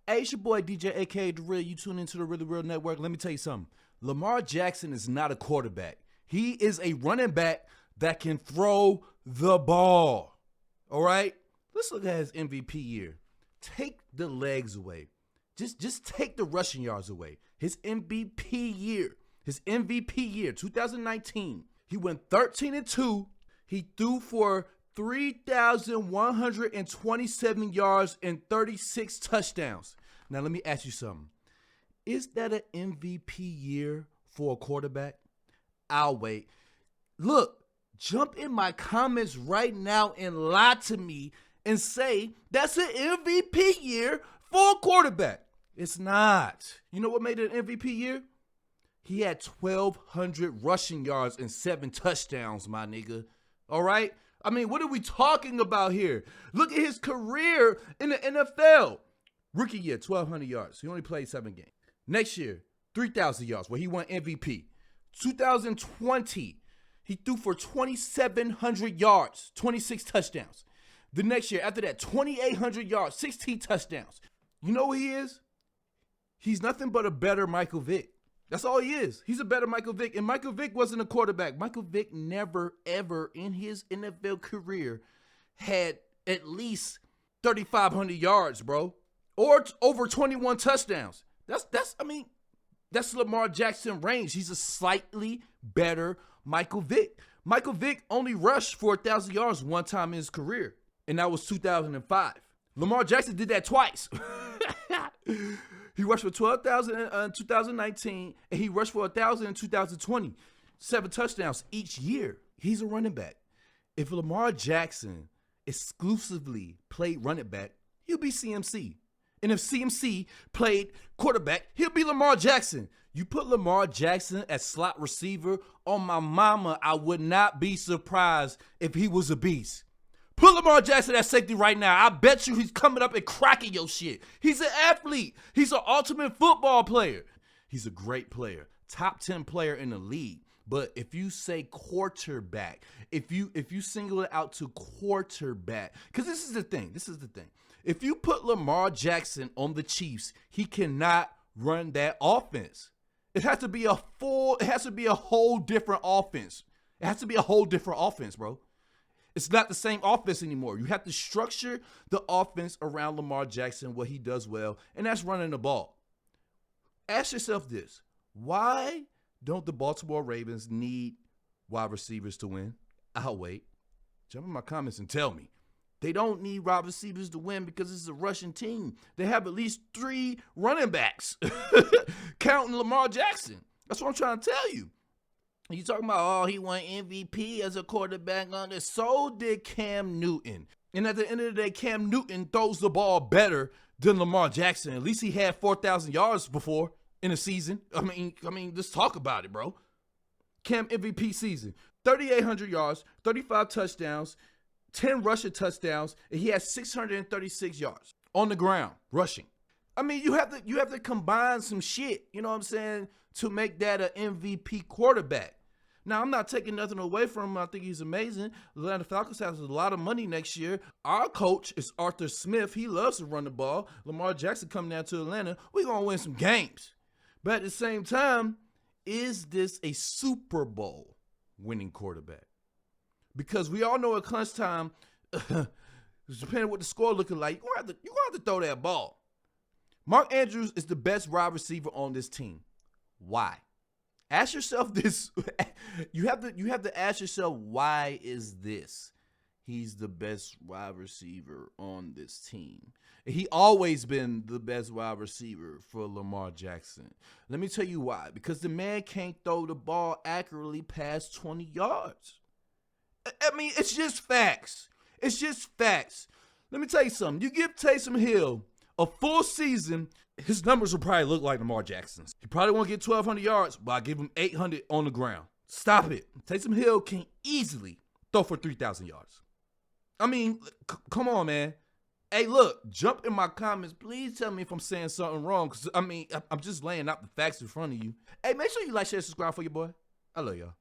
Hey, it's your boy DJ aka The Real. You tune into the Really Real Network. Let me tell you something. Lamar Jackson is not a quarterback. He is a running back that can throw the ball. All right? Let's look at his MVP year. Take the legs away. Just take the rushing yards away. His MVP year, 2019, he went 13-2. He threw for 3,127 yards and 36 touchdowns. Now, let me ask you something. Is that an MVP year for a quarterback? I'll wait. Look, jump in my comments right now and lie to me and say that's an MVP year for a quarterback. It's not. You know what made it an MVP year? He had 1,200 rushing yards and 7 touchdowns, my nigga. All right? I mean, what are we talking about here? Look at his career in the NFL. Rookie year, 1,200 yards. He only played 7 games. Next year, 3,000 yards, where he won MVP. 2020, he threw for 2,700 yards, 26 touchdowns. The next year, after that, 2,800 yards, 16 touchdowns. You know what he is? He's nothing but a better Michael Vick. That's all he is. He's a better Michael Vick. And Michael Vick wasn't a quarterback. Michael Vick never, ever in his NFL career had at least 3,500 yards, bro. Or over 21 touchdowns. That's Lamar Jackson range. He's a slightly better Michael Vick. Michael Vick only rushed for 1,000 yards one time in his career, and that was 2005. Lamar Jackson did that twice. He rushed for 12,000 in 2019, and he rushed for 1,000 in 2020. 7 touchdowns each year. He's a running back. If Lamar Jackson exclusively played running back, he'll be CMC. And if CMC played quarterback, he'll be Lamar Jackson. You put Lamar Jackson as slot receiver, on my mama, I would not be surprised if he was a beast. Put Lamar Jackson at safety right now. I bet you he's coming up and cracking your shit. He's an athlete. He's an ultimate football player. He's a great player. Top 10 player in the league. But if you say quarterback, if you single it out to quarterback, because this is the thing. If you put Lamar Jackson on the Chiefs, he cannot run that offense. It has to be a whole different offense. It has to be a whole different offense, bro. It's not the same offense anymore. You have to structure the offense around Lamar Jackson, what he does well, and that's running the ball. Ask yourself this. Why don't the Baltimore Ravens need wide receivers to win? I'll wait. Jump in my comments and tell me. They don't need wide receivers to win because it's a rushing team. They have at least 3 running backs, counting Lamar Jackson. That's what I'm trying to tell you. You talking about, he won MVP as a quarterback on this. So did Cam Newton. And at the end of the day, Cam Newton throws the ball better than Lamar Jackson. At least he had 4,000 yards before in a season. I mean, let's talk about it, bro. Cam MVP season. 3,800 yards, 35 touchdowns, 10 rushing touchdowns, and he has 636 yards on the ground rushing. I mean, you have to combine some shit, you know what I'm saying, to make that an MVP quarterback. Now, I'm not taking nothing away from him. I think he's amazing. The Atlanta Falcons has a lot of money next year. Our coach is Arthur Smith. He loves to run the ball. Lamar Jackson coming down to Atlanta. We're going to win some games. But at the same time, is this a Super Bowl winning quarterback? Because we all know at crunch time, depending on what the score looking like, you're going to have to throw that ball. Mark Andrews is the best wide receiver on this team. Why? Ask yourself this. You have to ask yourself, why is this? He's the best wide receiver on this team. He always been the best wide receiver for Lamar Jackson. Let me tell you why. Because the man can't throw the ball accurately past 20 yards. I mean, it's just facts. It's just facts. Let me tell you something. You give Taysom Hill a full season, his numbers will probably look like Lamar Jackson's. He probably won't get 1,200 yards, but I give him 800 on the ground. Stop it. Taysom Hill can easily throw for 3,000 yards. I mean, come on, man. Hey, look, jump in my comments. Please tell me if I'm saying something wrong, because, I mean, I'm just laying out the facts in front of you. Hey, make sure you like, share, subscribe for your boy. I love y'all.